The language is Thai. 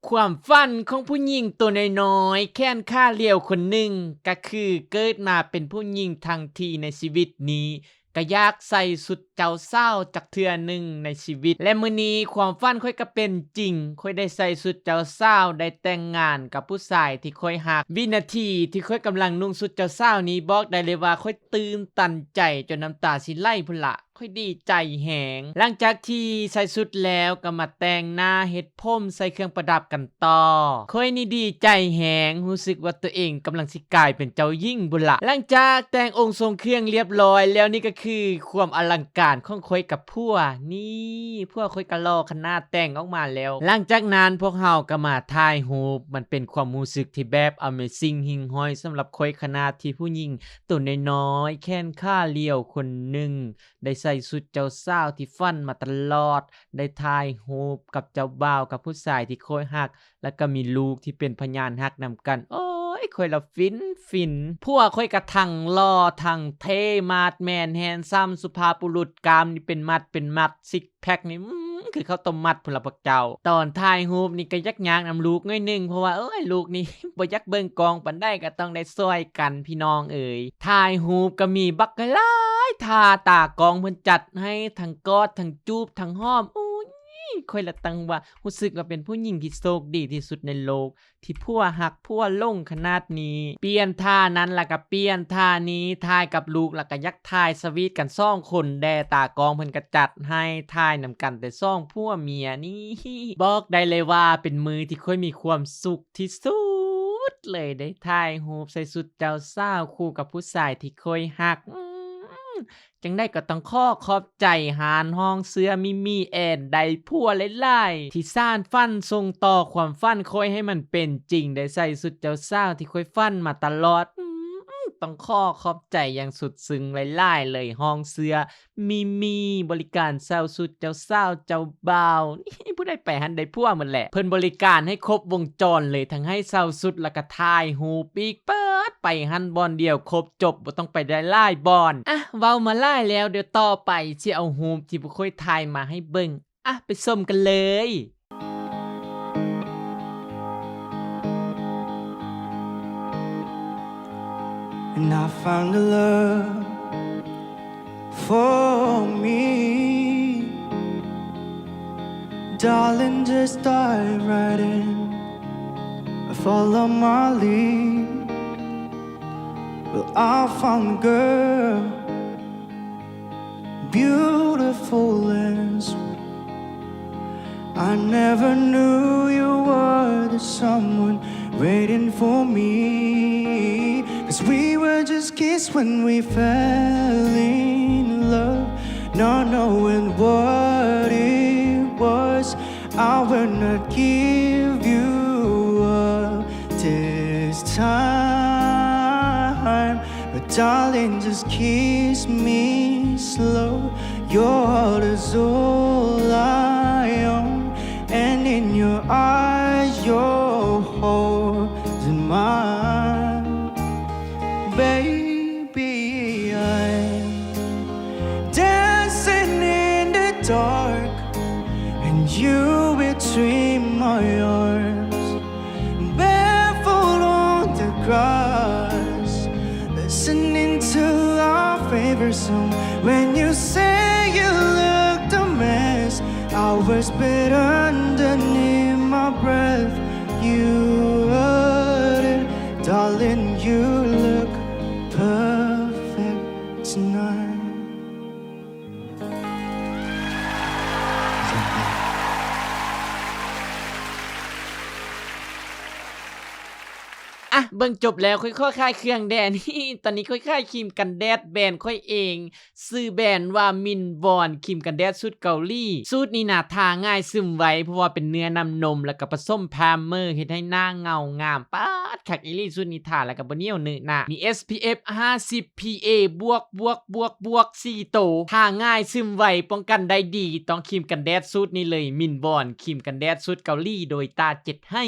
ความฝันของผู้หญิงตัวน้อยๆแค้นค่าเลี้ยวคนหนึ่งก็คือเกิดมาเป็นผู้หญิงทั้งทีในชีวิตนี้ก็อยากใส่สุดเจ้าสาวจักเทื่อหนึ่งในชีวิตและมื้อนี้ความฝันค่อยก็เป็นจริงค่อยได้ใส่สุดเจ้าสาวได้แต่งงานกับผู้ชายที่ค่อยฮักวินาทีที่ค่อยกำลังนุ่งสุดเจ้าสาวนี้บอกได้เลยว่าค่อยตื่นตันใจจนน้ำตาสิไหลพุ่นละค่อยดีใจแหงหลังจากที่ใส่สุดแล้วก็มาแต่งหน้าเฮ็ดผมใส่เครื่องประดับกันต่อค่อยนี่ดีใจแหงรู้สึกว่าตัวเองกำลังสิกลายเป็นเจ้าหญิงบุนละหลังจากแต่งองค์ทรงเครื่องเรียบร้อยแล้วนี่ก็คือความอลังการของค่อยกับผัวนี่ผัวค่อยก็รอขนาดแต่งออกมาแล้วหลังจากนั้นพวกเฮาก็มาถ่ายรูปมันเป็นความรู้สึกที่แบบ Amazing หิ่งห้อยสำหรับค่อยขนาดที่ผู้หญิงตัวน้อยๆแค้นค่าเลี้ยวคนหนึ่งได้ใส่สุดเจ้าสาวที่ฟันมาตลอดได้ถ่ายรูปกับเจ้าบ่าวกับผู้ชายที่ค่อยฮักแล้วก็มีลูกที่เป็นพยานฮักนำกันโอ้ยค่อยละฟินผัวค่อยกระทั่งหล่อทั้งเท่มาดแมนแฮนซัมสุภาพบุรุษกรามนี่เป็นมัดซิกแพคนี่คือเขาต้มมัดพุ่นละพวกเจ้าตอนถ่ายรูปนี่ก็ยักยากนำลูกน้อยนึงเพราะว่าลูกนี่ บ่ยักเบิ่งกองปานใดก็ต้องได้ช่วยกันพี่น้องเอ๋ยถ่ายรูปก็มีบักหลายท่าตากองเพิ่นจัดให้ทั้งกอดทั้งจูบทั้งหอมอุ้ยค่อยละตังว่ารู้สึกว่าเป็นผู้หญิงที่โชคดีที่สุดในโลกที่ผัวหักผัวลงขนาดนี้เปลี่ยนท่านั้นแล้วก็เปลี่ยนท่านี้ถ่ายกับลูกแล้วก็ยักถ่ายสวีทกัน2คนแดตากองเพิ่นก็จัดให้ถ่ายนำกันแต่2ผัวเมียนี่บอกได้เลยว่าเป็นมื้อที่ค่อยมีความสุขที่สุดเลยได้ถ่ายรูปใส่สุดเจ้าสาวคู่กับผู้ชายที่ค่อยฮักจังได้ก็ต้องขอบใจหานห้องเสื้อมิแอนได้ผัวหลายๆที่สร้างฟันส่งต่อความฝันค่อยให้มันเป็นจริงได้ใส่สุดเจ้าสาวที่ค่อยฝันมาตลอดต้องขอบใจอย่างสุดซึ้งหลายๆเลยห้องเสื้อมีบริการเซาสุดเจ้าสาวเจ้าบ่าวนี่ผู้ใดไปหันได้ผัวหมดแหละเพิ่นบริการให้ครบวงจรเลยทั้งให้เซาสุดแล้วก็ถ่ายรูปอีกเปิดไปหันบอนเดียวครบจบบ่ต้องไปได้หลายบอนเว้ามาหลายแล้วเดี๋ยวต่อไปสิเอารูปที่บ่ค่อยถ่ายมาให้เบิ่งไปชมกันเลย And I found a love for me. Darling, just dive right in. Follow my lead. Well, I found a girl, beautiful and sweet. I never knew you were the someone waiting for me. 'Cause we were just kids when we fell in love, not knowing what it was. I will not give you up this time, but darling, just kiss me slow. Your heart is all I own, and in your eyes, you're holding mine. Baby, I'm dancing in the dark, and you between my arms, barefoot on the grass, listening to our favorite song. When you say you looked a mess, I whispered underneath my breath, you heard it, darling, you look perfect tonight. เบิ่งจบแล้วค่อยๆคลายเครื่องแดดนี่ตอนนี้ค่อยๆครีมกันแดดแบรนด์ค่อยเองชื่อแบรนด์ว่ามินบอนครีมกันแดดสูตรเกาหลีสูตรนี้น่ะทาง่ายซึมไวเพราะว่าเป็นเนื้อนำนมแล้วก็ผสมพาร์เมอร์เฮ็ดให้หน้าเงางามป๊าดคักอีหลีสูตรนี้ทาแล้วก็บ่เหนียวเนอะหน้ามี SPF 50 PA บวก4โตทาง่ายซึมไวป้องกันได้ดีต้องครีมกันแดดสูตรนี้เลยมินบอนครีมกันแดดสูตรเกาหลีโดยตาเจ็ดให้